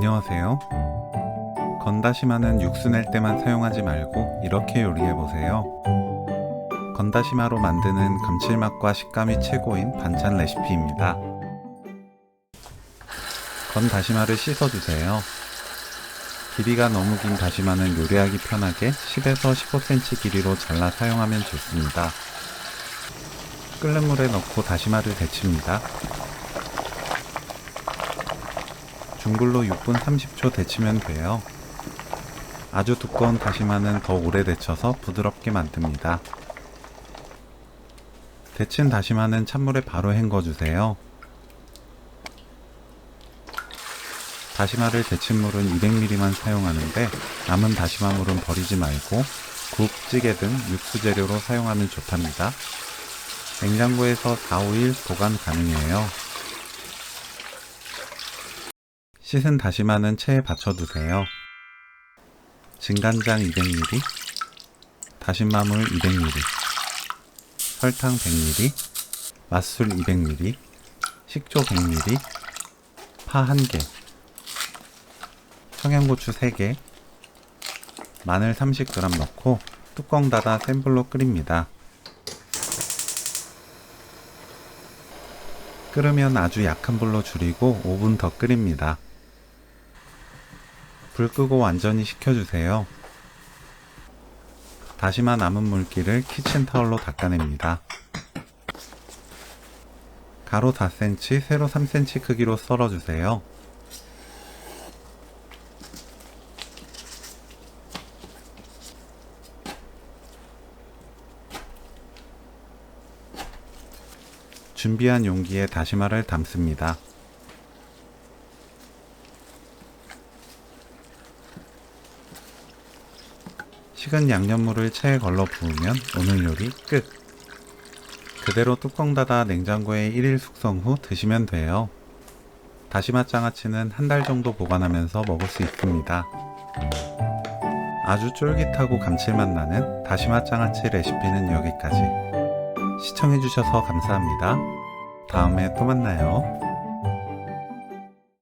안녕하세요. 건다시마는 육수 낼 때만 사용하지 말고 이렇게 요리해보세요. 건다시마로 만드는 감칠맛과 식감이 최고인 반찬 레시피입니다. 건다시마를 씻어주세요. 길이가 너무 긴 다시마는 요리하기 편하게 10에서 15cm 길이로 잘라 사용하면 좋습니다. 끓는 물에 넣고 다시마를 데칩니다. 중불로 6분 30초 데치면 돼요. 아주 두꺼운 다시마는 더 오래 데쳐서 부드럽게 만듭니다. 데친 다시마는 찬물에 바로 헹궈주세요. 다시마를 데친 물은 200ml만 사용하는데 남은 다시마물은 버리지 말고 국, 찌개 등 육수 재료로 사용하면 좋답니다. 냉장고에서 4-5일 보관 가능해요. 씻은 다시마는 체에 받쳐두세요. 진간장 200ml, 다시마물 200ml, 설탕 100ml, 맛술 200ml, 식초 100ml, 파 1개, 청양고추 3개, 마늘 30g 넣고 뚜껑 닫아 센 불로 끓입니다. 끓으면 아주 약한 불로 줄이고 5분 더 끓입니다. 불 끄고 완전히 식혀주세요. 다시마 남은 물기를 키친타올로 닦아냅니다. 가로 4cm, 세로 3cm 크기로 썰어주세요. 준비한 용기에 다시마를 담습니다. 식은 양념물을 체에 걸러 부으면 오늘 요리 끝! 그대로 뚜껑 닫아 냉장고에 1일 숙성 후 드시면 돼요. 다시마 장아찌는 한 달 정도 보관하면서 먹을 수 있습니다. 아주 쫄깃하고 감칠맛 나는 다시마 장아찌 레시피는 여기까지. 시청해주셔서 감사합니다. 다음에 또 만나요.